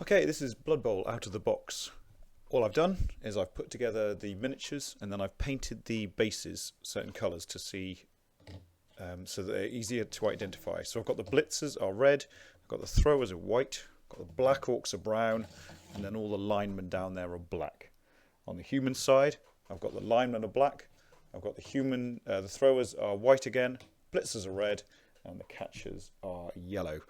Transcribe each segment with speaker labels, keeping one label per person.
Speaker 1: Okay, this is Blood Bowl out of the box. All I've done is I've put together the miniatures and then I've painted the bases certain colours to see so that they're easier to identify. So I've got the blitzers are red, I've got the throwers are white, I've got the Black Orcs are brown, and then all the linemen down there are black. On the human side, I've got the linemen are black, I've got the throwers are white again, blitzers are red, and the catchers are yellow.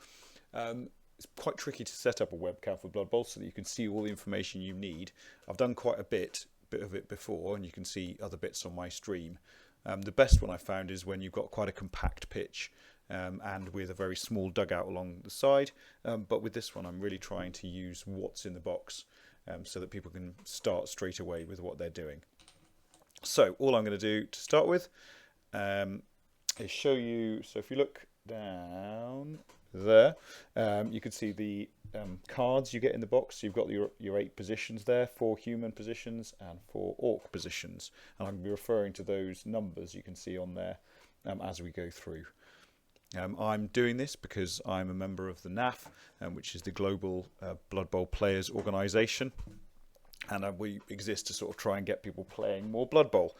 Speaker 1: It's quite tricky to set up a webcam for Blood Bowl so that you can see all the information you need. I've done quite a bit of it before, and you can see other bits on my stream. The best one I found is when you've got quite a compact pitch and with a very small dugout along the side. But with this one, I'm really trying to use what's in the box so that people can start straight away with what they're doing. So all I'm going to do to start with is show you. So if you look down there, you can see the cards you get in the box. You've got your 8 positions there, 4 human positions and 4 orc positions, and I'm going to be referring to those numbers you can see on there as we go through. I'm doing this because I'm a member of the NAF, which is the Global Blood Bowl Players Organisation, and we exist to sort of try and get people playing more Blood Bowl.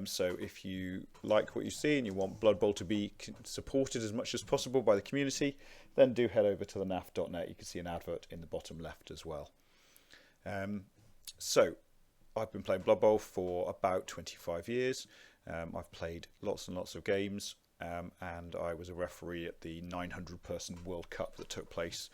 Speaker 1: So if you like what you see and you want Blood Bowl to be supported as much as possible by the community, then do head over to the naf.net. You can see an advert in the bottom left as well. So I've been playing Blood Bowl for about 25 years. I've played lots and lots of games. And I was a referee at the 900-person World Cup that took place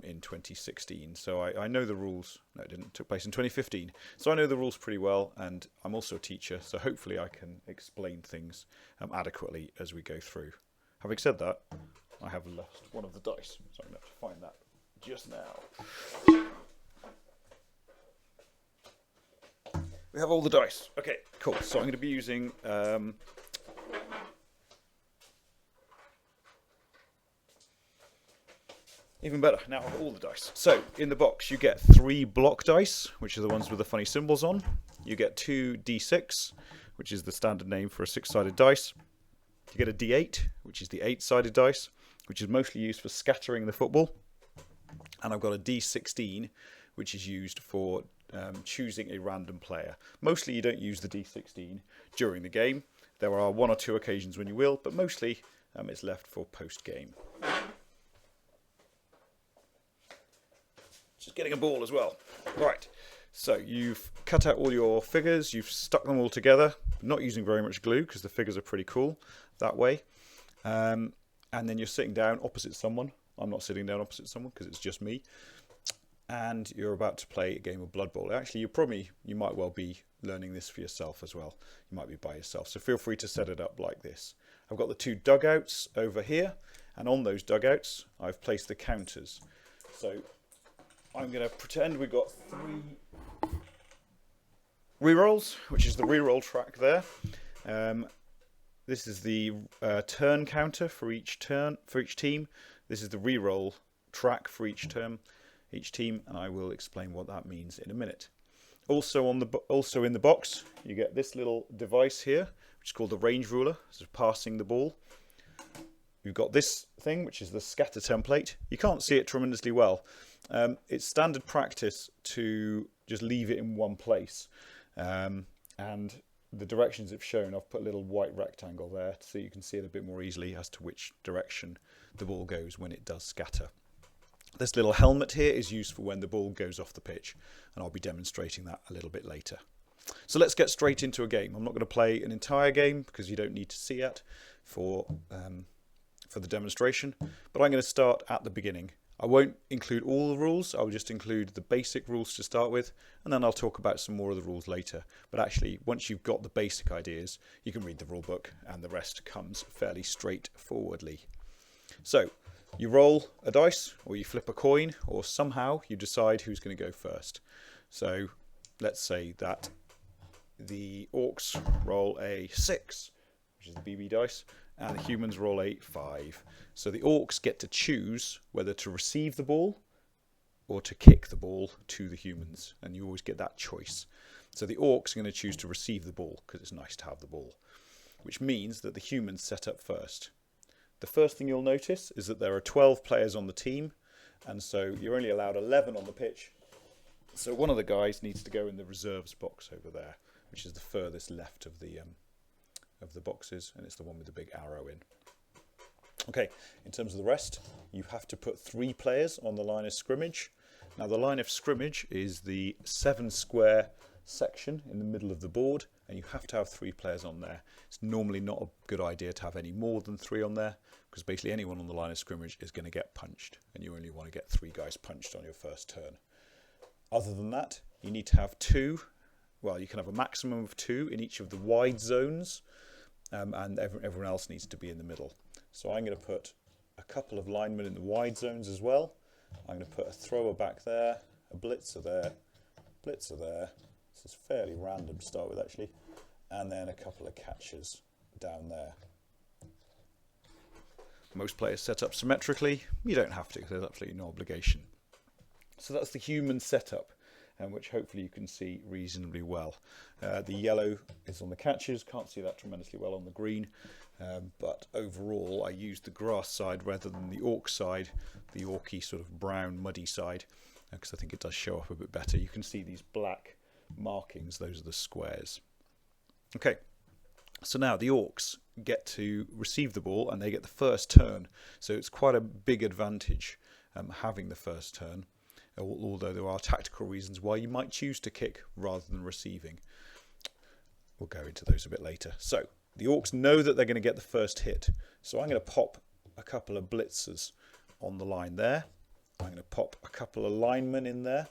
Speaker 1: in 2016. So I know the rules. No, it didn't. It took place in 2015. So I know the rules pretty well, and I'm also a teacher, so hopefully I can explain things adequately as we go through. Having said that, I have lost one of the dice, so I'm going to have to find that just now. We have all the dice. Okay, cool. So I'm going to be using... Even better, now I have all the dice. So, in the box you get 3 block dice, which are the ones with the funny symbols on. You get 2 D6, which is the standard name for a 6-sided dice. You get a D8, which is the 8-sided dice, which is mostly used for scattering the football. And I've got a D16, which is used for choosing a random player. Mostly you don't use the D16 during the game. There are 1 or 2 occasions when you will, but mostly it's left for post-game. Just getting a ball as well. Right, so you've cut out all your figures, you've stuck them all together, not using very much glue because the figures are pretty cool that way. And then you're sitting down opposite someone. I'm not sitting down opposite someone because it's just me. And you're about to play a game of Blood Bowl. Actually, you might well be learning this for yourself as well. You might be by yourself, so feel free to set it up like this. I've got the 2 dugouts over here, and on those dugouts I've placed the counters. So I'm going to pretend we've got 3 rerolls, which is the reroll track there. This is the turn counter for each team. This is the reroll track for each team, and I will explain what that means in a minute. Also in the box, you get this little device here, which is called the range ruler, so passing the ball. You've got this thing, which is the scatter template. You can't see it tremendously well. It's standard practice to just leave it in one place. And the directions it's shown, I've put a little white rectangle there so you can see it a bit more easily as to which direction the ball goes when it does scatter. This little helmet here is used for when the ball goes off the pitch, and I'll be demonstrating that a little bit later. So let's get straight into a game. I'm not going to play an entire game because you don't need to see it for the demonstration, but I'm going to start at the beginning. I won't include all the rules, I'll just include the basic rules to start with, and then I'll talk about some more of the rules later. But actually, once you've got the basic ideas, you can read the rule book, and the rest comes fairly straightforwardly. So, you roll a dice, or you flip a coin, or somehow you decide who's going to go first. So, let's say that the orcs roll a 6, which is the BB dice, and the humans roll a 5. So the orcs get to choose whether to receive the ball or to kick the ball to the humans, and you always get that choice. So the orcs are going to choose to receive the ball because it's nice to have the ball, which means that the humans set up first. The first thing you'll notice is that there are 12 players on the team, and so you're only allowed 11 on the pitch. So one of the guys needs to go in the reserves box over there, which is the furthest left of the boxes, and it's the one with the big arrow in. Okay, in terms of the rest, you have to put 3 players on the line of scrimmage. Now the line of scrimmage is the 7 square section in the middle of the board, and you have to have 3 players on there. It's normally not a good idea to have any more than 3 on there, because basically anyone on the line of scrimmage is going to get punched, and you only want to get 3 guys punched on your first turn. Other than that, you need to have 2. Well, you can have a maximum of 2 in each of the wide zones, and everyone else needs to be in the middle. So I'm going to put a couple of linemen in the wide zones as well. I'm going to put a thrower back there, a blitzer there, blitzer there. This is fairly random to start with actually. And then a couple of catchers down there. Most players set up symmetrically. You don't have to, there's absolutely no obligation. So that's the human setup, which hopefully you can see reasonably well. The yellow is on the catchers, can't see that tremendously well on the green. But overall I used the grass side rather than the orc side, the orky sort of brown muddy side, because I think it does show up a bit better. You can see these black markings, those are the squares. Okay, so now the orcs get to receive the ball and they get the first turn, so it's quite a big advantage having the first turn, although there are tactical reasons why you might choose to kick rather than receiving. We'll go into those a bit later. So the orcs know that they're going to get the first hit, so I'm going to pop a couple of blitzers on the line there. I'm going to pop a couple of linemen in there.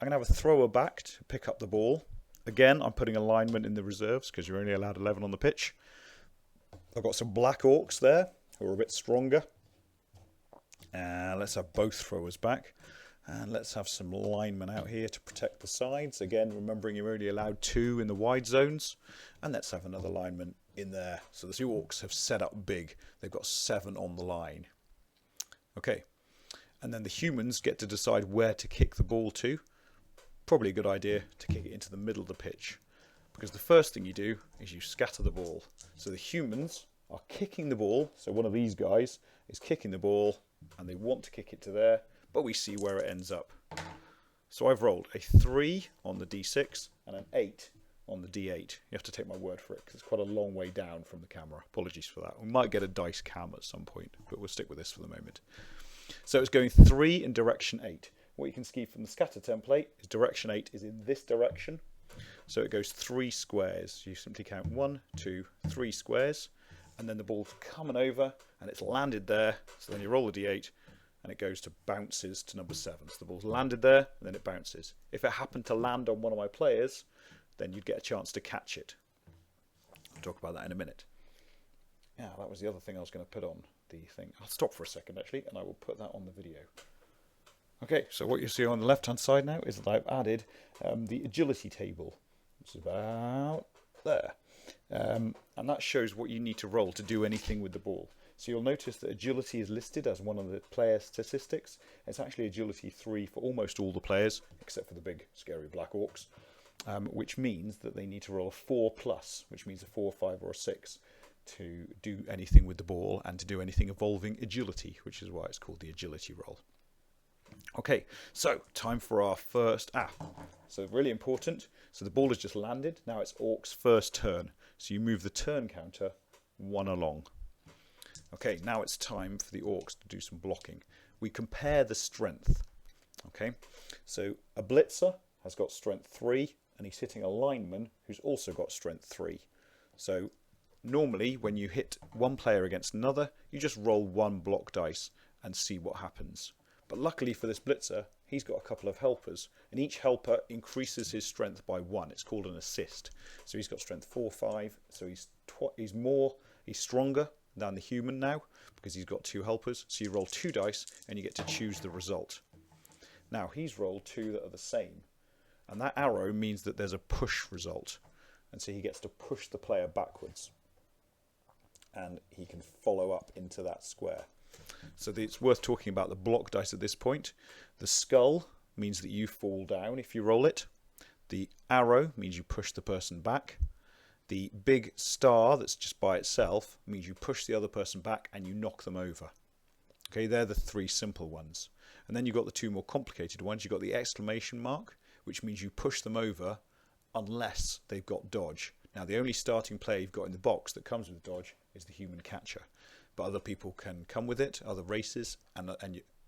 Speaker 1: I'm going to have a thrower back to pick up the ball. Again, I'm putting a lineman in the reserves because you're only allowed 11 on the pitch. I've got some Black Orcs there who are a bit stronger. And let's have both throwers back. And let's have some linemen out here to protect the sides. Again, remembering you're only allowed 2 in the wide zones. And let's have another lineman in there. So the 2 orcs have set up big. They've got 7 on the line. Okay. And then the humans get to decide where to kick the ball to. Probably a good idea to kick it into the middle of the pitch, because the first thing you do is you scatter the ball. So the humans are kicking the ball, so one of these guys is kicking the ball and they want to kick it to there, but we see where it ends up. So I've rolled a 3 on the d6 and an 8 on the d8. You have to take my word for it because it's quite a long way down from the camera. Apologies for that. We might get a dice cam at some point, but we'll stick with this for the moment. So it's going 3 in direction 8. What you can see from the scatter template is direction 8 is in this direction. So it goes 3 squares. You simply count 1, 2, 3 squares. And then the ball's coming over and it's landed there. So then you roll the d8 and it goes to bounces to number 7. So the ball's landed there and then it bounces. If it happened to land on one of my players, then you'd get a chance to catch it. I'll talk about that in a minute. Yeah, that was the other thing I was going to put on the thing. I'll stop for a second actually and I will put that on the video. Okay, so what you see on the left-hand side now is that I've added the agility table, which is about there. And that shows what you need to roll to do anything with the ball. So you'll notice that agility is listed as one of the player statistics. It's actually agility 3 for almost all the players, except for the big, scary Black Orcs, which means that they need to roll a 4+, which means a 4, 5, or a 6 to do anything with the ball and to do anything involving agility, which is why it's called the agility roll. Okay, so time for our first so really important. So the ball has just landed. Now it's Orc's first turn. So you move the turn counter 1 along. Okay, now it's time for the Orcs to do some blocking. We compare the strength. Okay, so a blitzer has got strength 3 and he's hitting a lineman who's also got strength 3. So normally when you hit one player against another, you just roll 1 block dice and see what happens. But luckily for this blitzer, he's got a couple of helpers, and each helper increases his strength by 1. It's called an assist. So he's got strength 4, 5. So he's stronger than the human now because he's got 2 helpers. So you roll 2 dice and you get to choose the result. Now he's rolled 2 that are the same, and that arrow means that there's a push result, and so he gets to push the player backwards, and he can follow up into that square. So it's worth talking about the block dice at this point. The skull means that you fall down if you roll it. The arrow means you push the person back. The big star that's just by itself means you push the other person back and you knock them over. Okay, they're the 3 simple ones. And then you've got the two more complicated ones. You've got the exclamation mark, which means you push them over unless they've got dodge. Now, the only starting player you've got in the box that comes with dodge is the human catcher. But other people can come with it, other races, and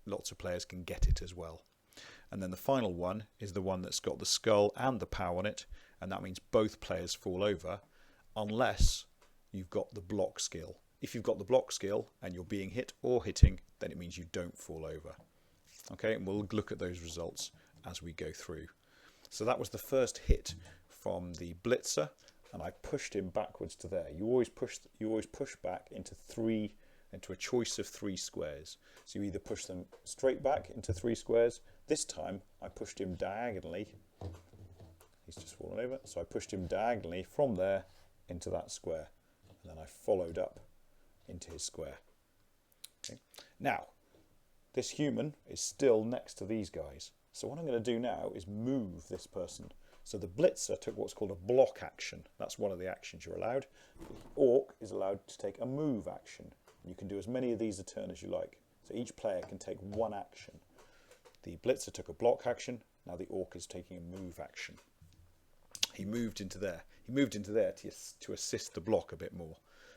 Speaker 1: lots of players can get it as well. And then the final one is the one that's got the skull and the pow on it, and that means both players fall over unless you've got the block skill. If you've got the block skill and you're being hit or hitting, then it means you don't fall over. Okay, and we'll look at those results as we go through. So that was the first hit from the blitzer, and I pushed him backwards to there. You always push back into a choice of 3 squares. So you either push them straight back into 3 squares. This time I pushed him diagonally. He's just fallen over. So I pushed him diagonally from there into that square, and then I followed up into his square. Okay. Now, this human is still next to these guys. So what I'm going to do now is move this person. So the blitzer took what's called a block action. That's one of the actions you're allowed. The orc is allowed to take a move action. You can do as many of these a turn as you like. So each player can take 1 action. The blitzer took a block action. Now the orc is taking a move action. He moved into there. He moved into there to assist the block a bit more.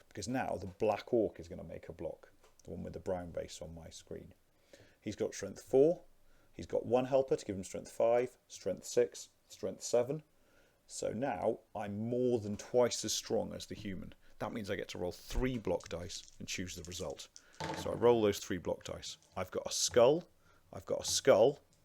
Speaker 1: Because now the black orc is going to make a block. The one with the brown base on my screen. He's got strength 4. He's got 1 helper to give him strength 5, strength 6, strength 7. So now I'm more than twice as strong as the human. That means I get to roll 3 block dice and choose the result. So I roll those 3 block dice. I've got a skull.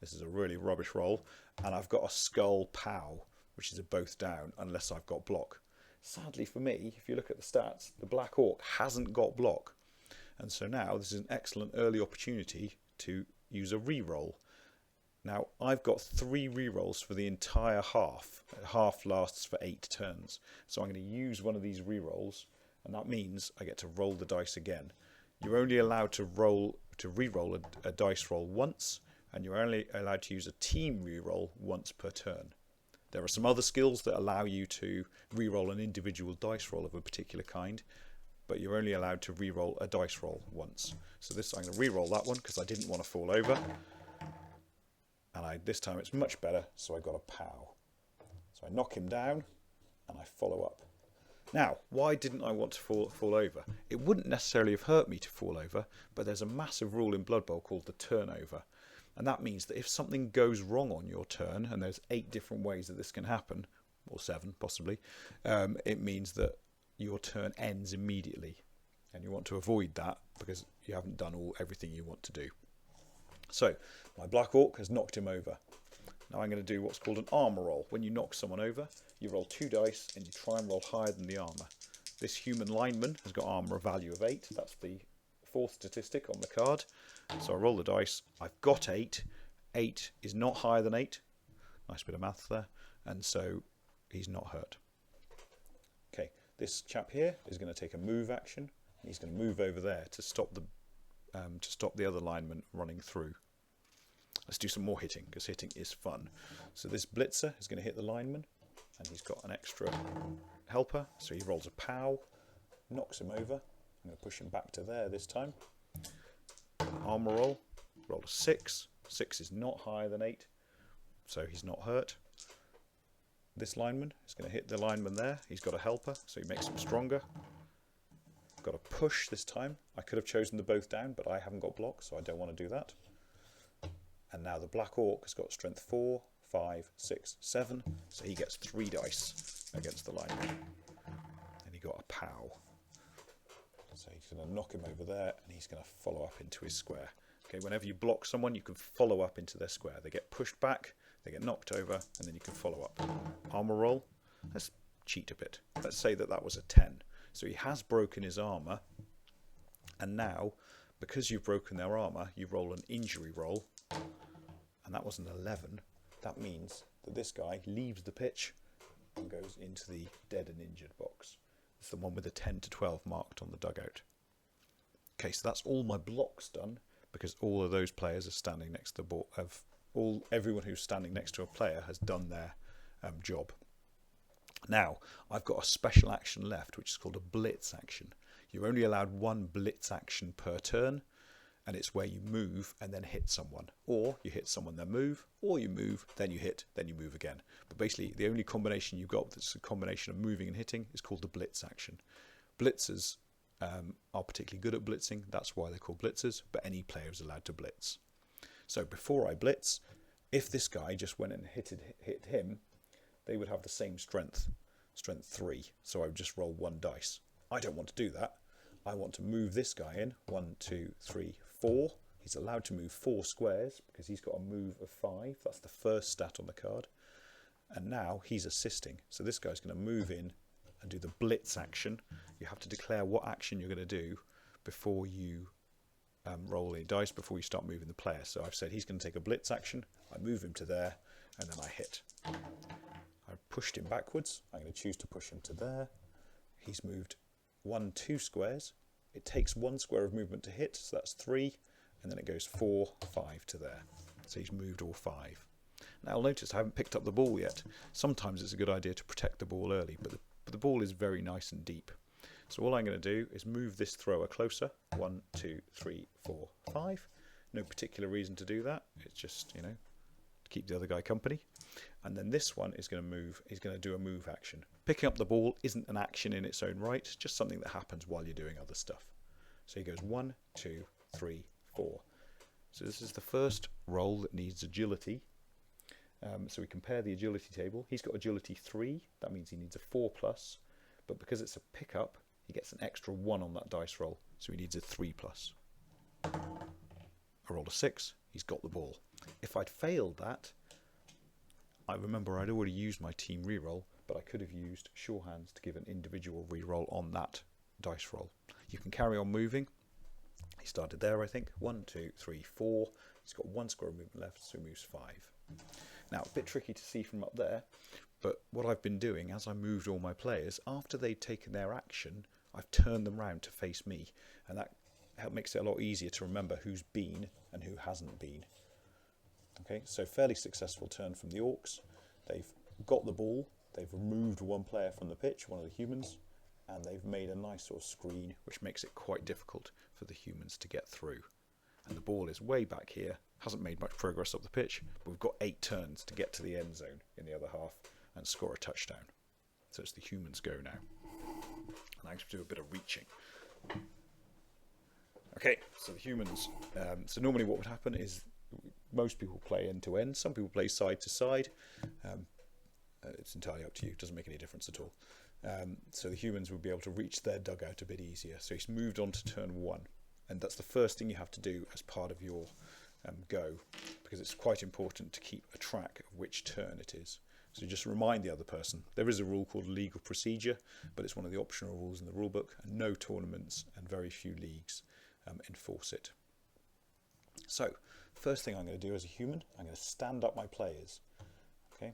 Speaker 1: This is a really rubbish roll. And I've got a skull pow, which is a both down unless I've got block. Sadly for me, if you look at the stats, the black orc hasn't got block. And so now this is an excellent early opportunity to use a re-roll. Now, I've got 3 re-rolls for the entire half. Half lasts for 8 turns. So I'm going to use one of these re-rolls, and that means I get to roll the dice again. You're only allowed to re-roll a dice roll once, and you're only allowed to use a team re-roll once per turn. There are some other skills that allow you to re-roll an individual dice roll of a particular kind, but you're only allowed to re-roll a dice roll once. So I'm going to re-roll that one because I didn't want to fall over. And this time it's much better, so I got a pow. So I knock him down, and I follow up. Now, why didn't I want to fall over? It wouldn't necessarily have hurt me to fall over, but there's a massive rule in Blood Bowl called the turnover. And that means that if something goes wrong on your turn, and there's 8 different ways that this can happen, or 7 possibly, it means that your turn ends immediately. And you want to avoid that because you haven't done everything you want to do. So, my black orc has knocked him over. Now I'm going to do what's called an armor roll. When you knock someone over, you roll 2 dice and you try and roll higher than the armor. This human lineman has got armor value of 8. That's the 4th statistic on the card. So I roll the dice. I've got 8. 8 is not higher than 8. Nice bit of maths there. And so he's not hurt. Okay, this chap here is going to take a move action. He's going to move over there to stop the other lineman running through. Let's do some more hitting, because hitting is fun. So this blitzer is going to hit the lineman, and he's got an extra helper, so he rolls a pow, knocks him over. I'm going to push him back to there this time. Armor roll, roll a 6. 6 is not higher than 8, so he's not hurt. This lineman is going to hit the lineman there. He's got a helper, so he makes him stronger. Got a push this time. I could have chosen the both down, but I haven't got block, so I don't want to do that. And now the black orc has got strength 4, 5, 6, 7, so he gets 3 dice against the lineman. And he got a pow. So he's going to knock him over there, and he's going to follow up into his square. Okay, whenever you block someone, you can follow up into their square. They get pushed back, they get knocked over, and then you can follow up. Armor roll. Let's cheat a bit. Let's say that was a 10. So he has broken his armor, and now, because you've broken their armor, you roll an injury roll, and that was an 11. That means that this guy leaves the pitch and goes into the dead and injured box. It's the one with the 10 to 12 marked on the dugout. Okay, so that's all my blocks done, because all of those players are standing next to the ball. Everyone who's standing next to a player has done their job. Now, I've got a special action left, which is called a Blitz Action. You're only allowed 1 Blitz Action per turn, and it's where you move and then hit someone, or you hit someone then move, or you move then you hit then you move again. But basically the only combination you've got that's a combination of moving and hitting is called the blitz action. Blitzers are particularly good at blitzing, that's why they're called blitzers, but any player is allowed to blitz. So before I blitz, if this guy just went and hit him, they would have the same strength 3, so I would just roll 1 dice. I don't want to do that. I want to move this guy in. 1, 2, 3, 4. He's allowed to move 4 squares because he's got a move of 5. That's the first stat on the card. And now he's assisting. So this guy's going to move in and do the blitz action. You have to declare what action you're going to do before you roll any dice, before you start moving the player. So I've said he's going to take a blitz action. I move him to there, and then I hit. I pushed him backwards. I'm going to choose to push him to there. He's moved 1, 2 squares. It takes 1 square of movement to hit, so that's 3, and then it goes 4, 5 to there. So he's moved all 5. Now I'll notice I haven't picked up the ball yet. Sometimes it's a good idea to protect the ball early, but the ball is very nice and deep. So all I'm going to do is move this thrower closer. 1, 2, 3, 4, 5. No particular reason to do that. It's just, to keep the other guy company. And then this one is going to move. He's going to do a move action. Picking up the ball isn't an action in its own right. It's just something that happens while you're doing other stuff. So he goes 1, 2, 3, 4. So this is the first roll that needs agility. So we compare the agility table. He's got agility 3. That means he needs a 4+. But because it's a pickup, he gets an extra 1 on that dice roll. So he needs a 3+. I rolled a 6. He's got the ball. If I'd failed that, I remember I'd already used my team reroll, but I could have used sure hands to give an individual reroll on that dice roll. You can carry on moving. He started there, I think. 1, 2, 3, 4. He's got 1 square of movement left, so he moves 5. Now, a bit tricky to see from up there, but what I've been doing as I moved all my players, after they'd taken their action, I've turned them round to face me, and that makes it a lot easier to remember who's been and who hasn't been. Okay, so fairly successful turn from the Orcs. They've got the ball, they've removed 1 player from the pitch, one of the humans, and they've made a nice sort of screen, which makes it quite difficult for the humans to get through. And the ball is way back here, hasn't made much progress up the pitch, but we've got 8 turns to get to the end zone in the other half and score a touchdown. So it's the humans go now. And I have to do a bit of reaching. Okay, so the humans. So normally what would happen is most people play end to end. Some people play side to side. It's entirely up to you. It doesn't make any difference at all. So the humans will be able to reach their dugout a bit easier. So he's moved on to turn 1. And that's the first thing you have to do as part of your go, because it's quite important to keep a track of which turn it is. So just remind the other person. There is a rule called legal procedure, but it's one of the optional rules in the rulebook, and no tournaments and very few leagues enforce it. So first thing I'm going to do as a human, I'm going to stand up my players. Okay.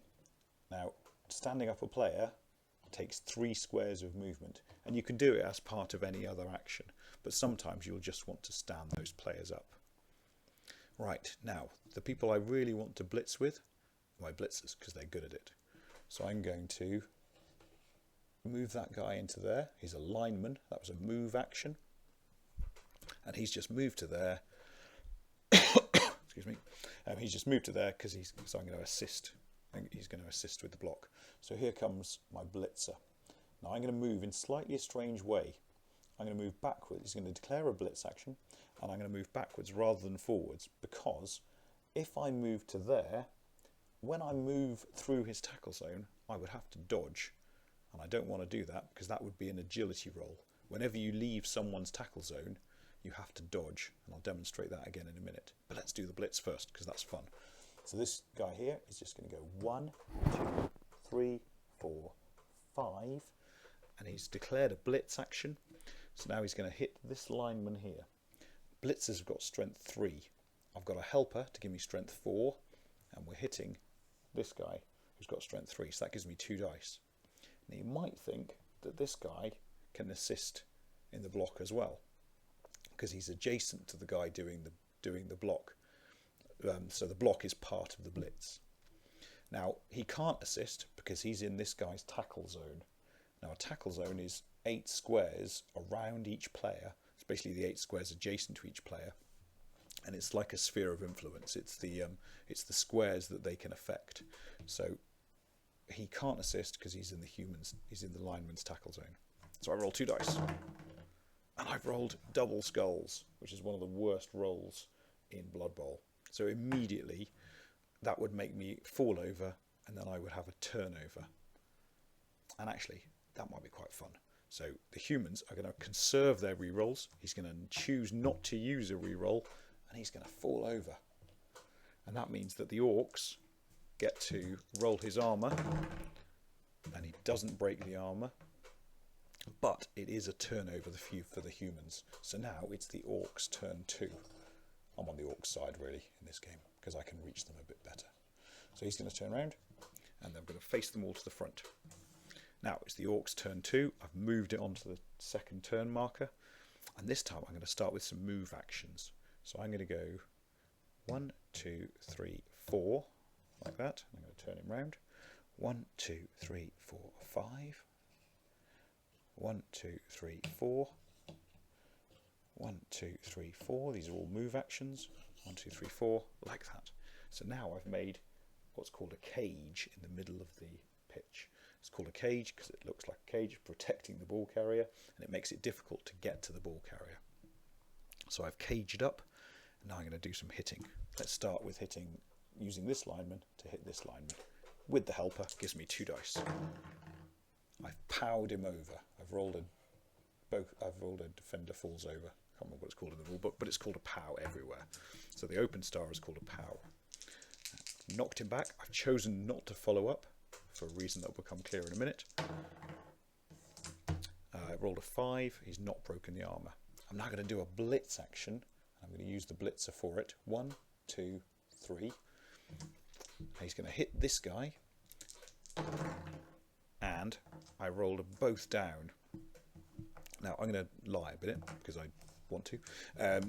Speaker 1: Now, standing up a player takes 3 squares of movement, and you can do it as part of any other action, but sometimes you'll just want to stand those players up. Right, now, the people I really want to blitz with are my blitzers, because they're good at it. So I'm going to move that guy into there. He's a lineman. That was a move action. And he's just moved to there. Excuse me. He's just moved to there because so I'm going to assist. He's going to assist with the block. So here comes my blitzer. Now I'm going to move in slightly a strange way. I'm going to move backwards. He's going to declare a blitz action, and I'm going to move backwards rather than forwards, because if I move to there, when I move through his tackle zone, I would have to dodge, and I don't want to do that because that would be an agility roll. Whenever you leave someone's tackle zone, you have to dodge, and I'll demonstrate that again in a minute. But let's do the blitz first because that's fun. So this guy here is just going to go 1, 2, 3, 4, 5, and he's declared a blitz action. So now he's going to hit this lineman here. Blitzers have got strength 3. I've got a helper to give me strength 4, and we're hitting this guy who's got strength 3. So that gives me 2 dice. Now you might think that this guy can assist in the block as well, because he's adjacent to the guy doing the block. So the block is part of the blitz. Now he can't assist because he's in this guy's tackle zone. Now a tackle zone is 8 squares around each player. It's basically the 8 squares adjacent to each player. and it's like a sphere of influence. It's the squares that they can affect. So he can't assist because he's in the lineman's tackle zone. So I roll 2 dice, and I've rolled double skulls, which is one of the worst rolls in Blood Bowl. So immediately that would make me fall over, and then I would have a turnover. And actually, that might be quite fun. So the humans are going to conserve their rerolls. He's going to choose not to use a reroll, and he's going to fall over. And that means that the orcs get to roll his armour, and he doesn't break the armour, but it is a turnover for the humans. So now it's the orcs' turn 2. I'm on the orcs' side really in this game because I can reach them a bit better. So he's going to turn around, and I'm going to face them all to the front. Now it's the orcs' turn 2. I've moved it onto the second turn marker, and this time I'm going to start with some move actions. So I'm going to go 1, 2, 3, 4, like that. I'm going to turn him round. 1, 2, 3, 4, 5. 1, 2, 3, 4. 1, 2, 3, 4. These are all move actions. 1, 2, 3, 4, like that. So now I've made what's called a cage in the middle of the pitch. It's called a cage because it looks like a cage protecting the ball carrier, and it makes it difficult to get to the ball carrier. So I've caged up, and now I'm going to do some hitting. Let's start with hitting using this lineman to hit this lineman. With the helper, gives me 2 dice. I've powed him over. I've rolled a defender falls over. I can't remember what it's called in the rule book, but it's called a pow everywhere. So the open star is called a pow. Knocked him back. I've chosen not to follow up for a reason that will become clear in a minute. I rolled a 5. He's not broken the armour. I'm now going to do a blitz action. I'm going to use the blitzer for it. 1, 2, 3. He's going to hit this guy, and I rolled them both down. Now I'm going to lie a bit because I want to,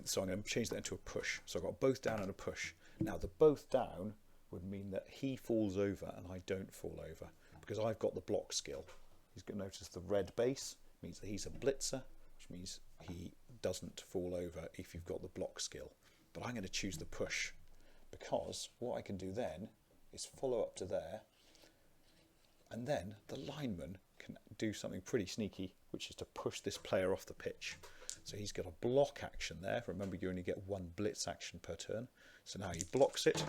Speaker 1: so I'm going to change that into a push. So I've got both down and a push. Now the both down would mean that he falls over and I don't fall over because I've got the block skill. He's going to notice the red base means that he's a blitzer, which means he doesn't fall over if you've got the block skill. But I'm going to choose the push because what I can do then is follow up to there, and then the lineman can do something pretty sneaky, which is to push this player off the pitch. So he's got a block action there. Remember, you only get 1 blitz action per turn. So now he blocks it.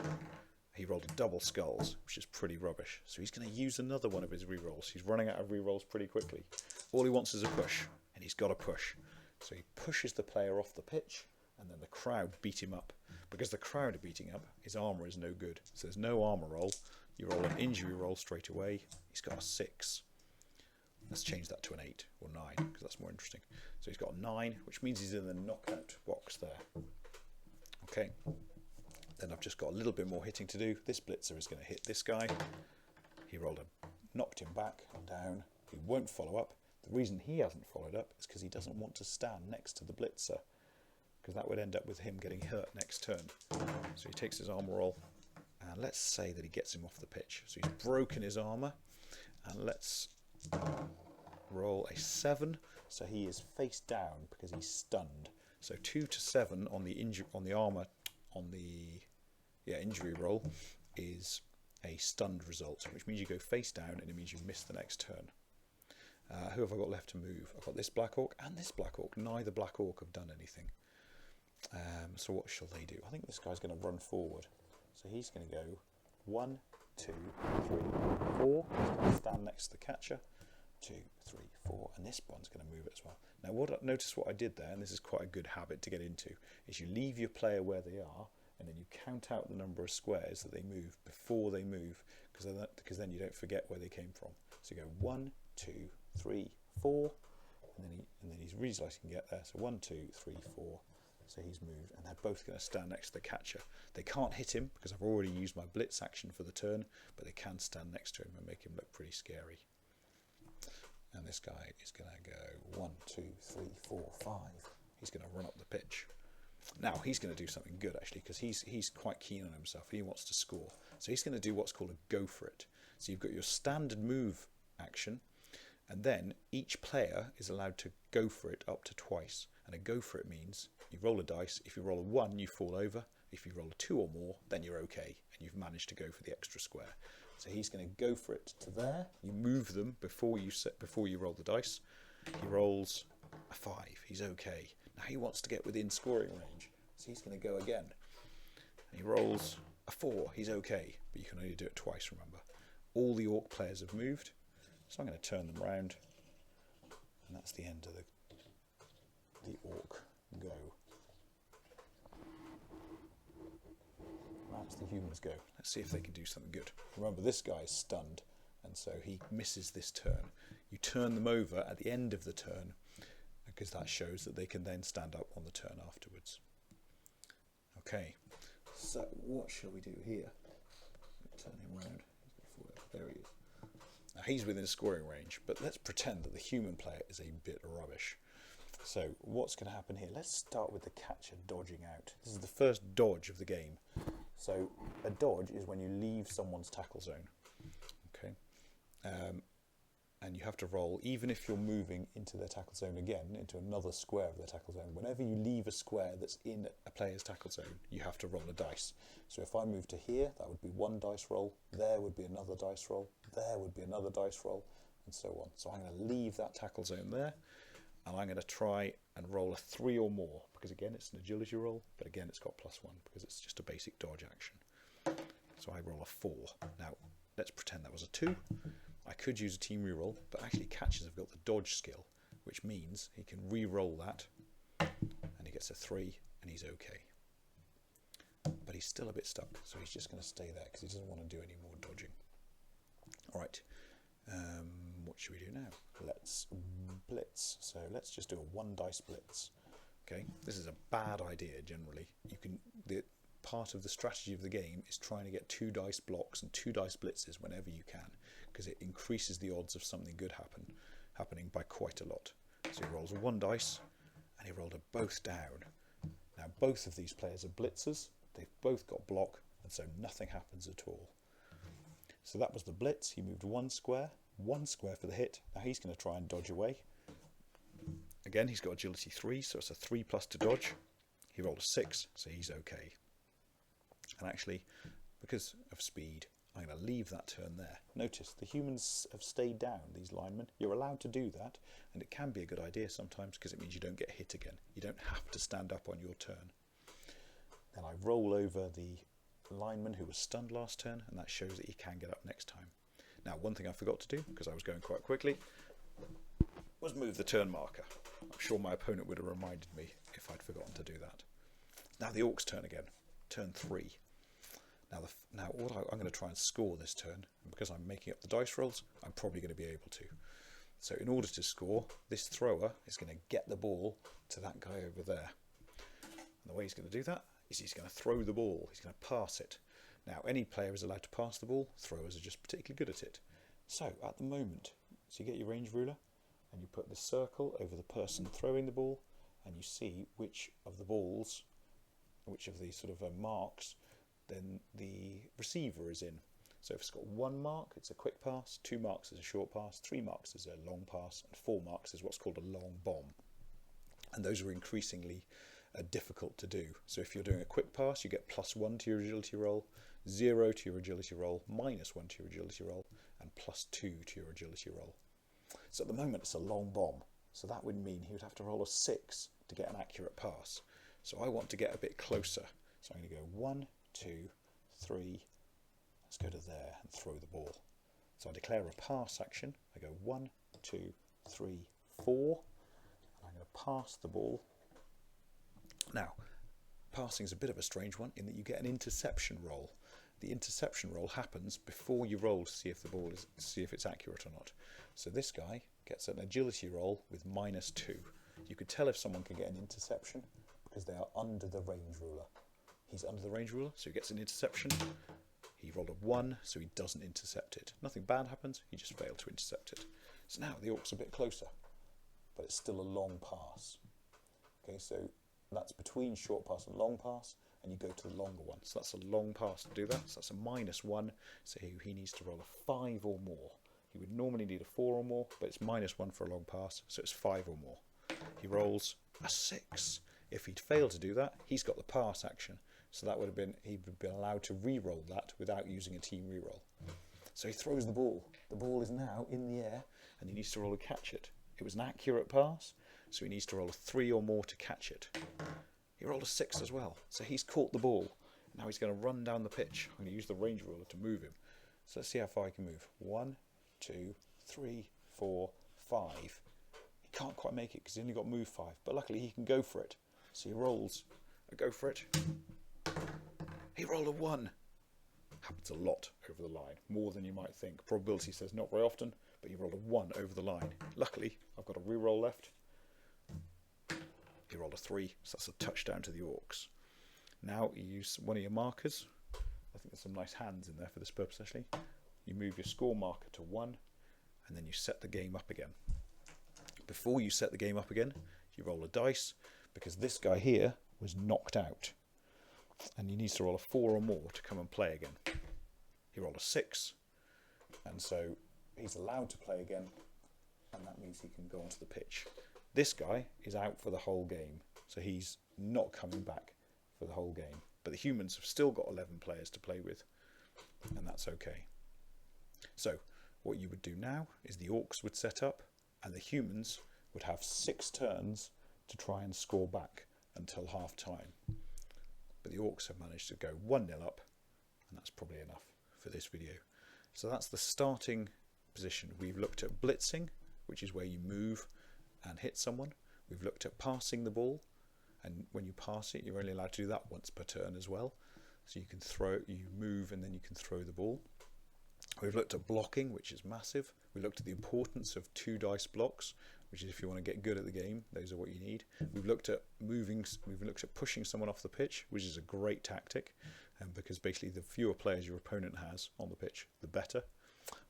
Speaker 1: He rolled a double skulls, which is pretty rubbish. So he's going to use another one of his rerolls. He's running out of rerolls pretty quickly. All he wants is a push, and he's got a push. So he pushes the player off the pitch, and then the crowd beat him up. Because the crowd are beating up, his armour is no good. So there's no armour roll. You roll an injury roll straight away. He's got a 6. Let's change that to an 8 or 9, because that's more interesting. So he's got a 9, which means he's in the knockout box there. Okay. Then I've just got a little bit more hitting to do. This blitzer is going to hit this guy. He knocked him back and down. He won't follow up. The reason he hasn't followed up is because he doesn't want to stand next to the blitzer, because that would end up with him getting hurt next turn. So he takes his armour roll, and let's say that he gets him off the pitch. So he's broken his armour, and let's roll a 7. So he is face down because he's stunned. So 2 to 7 on the injury roll is a stunned result, which means you go face down, and it means you miss the next turn. Who have I got left to move? I've got this Black Orc and this Black Orc. Neither Black Orc have done anything. So what shall they do? I think this guy's going to run forward. So he's going to go 1, 2, 3, 4. He's going to stand next to the catcher. 2, 3, 4. And this one's going to move it as well. Now notice what I did there, and this is quite a good habit to get into, is you leave your player where they are, and then you count out the number of squares that they move before they move, because then you don't forget where they came from. So you go 1, 2, 3, 4, and then he's really nice and get there. So 1, 2, 3, 4. So he's moved, and they're both going to stand next to the catcher. They can't hit him because I've already used my blitz action for the turn, but they can stand next to him and make him look pretty scary. And this guy is going to go 1, 2, 3, 4, 5. He's going to run up the pitch. Now he's going to do something good actually, because he's quite keen on himself. He wants to score, so he's going to do what's called a go for it. So you've got your standard move action, and then each player is allowed to go for it up to twice. And a go for it means you roll a dice. If you roll a 1, you fall over. If you roll a 2 or more, then you're okay, and you've managed to go for the extra square. So he's going to go for it to there. You move them before you roll the dice. He rolls a 5. He's okay. Now he wants to get within scoring range, so he's going to go again. And he rolls a 4. He's okay, but you can only do it twice, remember. All the orc players have moved, so I'm going to turn them round, and that's the end of the orc go. That's the humans go. Let's see if they can do something good. Remember, this guy's stunned, and so he misses this turn. You turn them over at the end of the turn, because that shows that they can then stand up on the turn afterwards. Okay, so what shall we do here? Turn him round. There he is. Now he's within scoring range, but let's pretend that the human player is a bit rubbish. So what's going to happen here? Let's start with the catcher dodging out. This is the first dodge of the game. So a dodge is when you leave someone's tackle zone. Okay, and you have to roll, even if you're moving into their tackle zone again, into another square of their tackle zone. Whenever you leave a square that's in a player's tackle zone, you have to roll a dice. So if I move to here, that would be 1 dice roll. There would be another dice roll. There would be another dice roll, and so on. So I'm going to leave that tackle zone there, and I'm going to try and roll a 3 or more, because again it's an agility roll, but again it's got +1 because it's just a basic dodge action. So I roll a 4. Now let's pretend that was a 2. I could use a team reroll, but actually catchers have got the dodge skill, which means he can re-roll that, and he gets a 3, and he's okay. But he's still a bit stuck, so he's just going to stay there because he doesn't want to do any more dodging. All right, what should we do now? Let's blitz. So let's just do a 1 dice blitz. Okay, this is a bad idea generally. Part of the strategy of the game is trying to get 2 dice blocks and 2 dice blitzes whenever you can, because it increases the odds of something good happening by quite a lot. So he rolls a 1 dice, and he rolled a both down. Now both of these players are blitzers. They've both got block, and so nothing happens at all. So that was the blitz. He moved 1 square for the hit. Now he's going to try and dodge away. Again, he's got agility 3, so it's a 3+ to dodge. He rolled a 6, so he's okay. And actually, because of speed, I'm going to leave that turn there. Notice the humans have stayed down, these linemen. You're allowed to do that, and it can be a good idea sometimes because it means you don't get hit again. You don't have to stand up on your turn. Then I roll over the lineman who was stunned last turn, and that shows that he can get up next time. Now, one thing I forgot to do, because I was going quite quickly, was move the turn marker. I'm sure my opponent would have reminded me if I'd forgotten to do that. Now the orc's turn again. Turn 3. Now I'm going to try and score this turn, and because I'm making up the dice rolls, I'm probably going to be able to. So in order to score, this thrower is going to get the ball to that guy over there. And the way he's going to do that is he's going to throw the ball. He's going to pass it. Now any player is allowed to pass the ball. Throwers are just particularly good at it. So at the moment, so you get your range ruler, and you put the circle over the person throwing the ball, and you see which of the balls, which of these sort of marks, then the receiver is in. So if it's got 1 mark, it's a quick pass, 2 marks is a short pass, 3 marks is a long pass, and 4 marks is what's called a long bomb. And those are increasingly difficult to do. So if you're doing a quick pass, you get +1 to your agility roll, 0 to your agility roll, -1 to your agility roll, and +2 to your agility roll. So at the moment it's a long bomb. So that would mean he would have to roll a 6 to get an accurate pass. So I want to get a bit closer. So I'm going to go 1, 2, 3, let's go to there and throw the ball. So I declare a pass action. I go 1, 2, 3, 4, and I'm going to pass the ball. Now, passing is a bit of a strange one in that you get an interception roll. The interception roll happens before you roll to see if if it's accurate or not. So this guy gets an agility roll with -2. You could tell if someone can get an interception because they are under the range ruler. He's under the range ruler, so he gets an interception. He rolled a 1, so he doesn't intercept it. Nothing bad happens, he just failed to intercept it. So now the orc's a bit closer, but it's still a long pass. Okay, so that's between short pass and long pass, and you go to the longer one. So that's a long pass to do that. So that's a -1, so he needs to roll a 5 or more. He would normally need a 4 or more, but it's -1 for a long pass, so it's 5 or more. He rolls a 6. If he'd failed to do that, he's got the pass action. So that would have been, he would have been allowed to re-roll that without using a team re-roll. So he throws the ball. The ball is now in the air and he needs to roll to catch it. It was an accurate pass, so he needs to roll a 3 or more to catch it. He rolled a 6 as well, so he's caught the ball. Now he's going to run down the pitch. I'm going to use the range ruler to move him. So let's see how far he can move. 1, 2, 3, 4, 5. He can't quite make it because he's only got move 5, but luckily he can go for it. So he rolls. Go for it. He rolled a 1. Happens a lot over the line, more than you might think. Probability says not very often, but he rolled a 1 over the line. Luckily, I've got a re-roll left. He rolled a 3, so that's a touchdown to the Orcs. Now you use one of your markers. I think there's some nice hands in there for this purpose actually. You move your score marker to 1, and then you set the game up again. Before you set the game up again, you roll a dice, because this guy here was knocked out. And he needs to roll a 4 or more to come and play again. He rolled a 6, and so he's allowed to play again, and that means he can go onto the pitch. This guy is out for the whole game, so he's not coming back for the whole game. But the humans have still got 11 players to play with, and that's okay. So what you would do now is the Orcs would set up, and the humans would have 6 turns to try and score back until half time. But the Orcs have managed to go 1-0 up, and that's probably enough for this video. So that's the starting position. We've looked at blitzing, which is where you move and hit someone. We've looked at passing the ball, and when you pass it, you're only allowed to do that once per turn as well. So you can throw, you move, and then you can throw the ball. We've looked at blocking, which is massive. We looked at the importance of 2 dice blocks, which is if you want to get good at the game, those are what you need. We've looked at moving, we've looked at pushing someone off the pitch, which is a great tactic, because basically the fewer players your opponent has on the pitch, the better.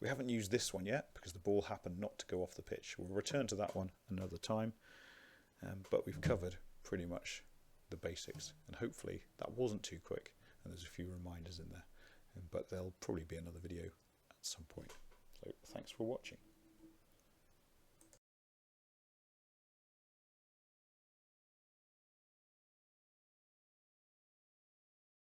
Speaker 1: We haven't used this one yet because the ball happened not to go off the pitch. We'll return to that one another time, but we've covered pretty much the basics, and hopefully that wasn't too quick and there's a few reminders in there, but there'll probably be another video at some point. So thanks for watching.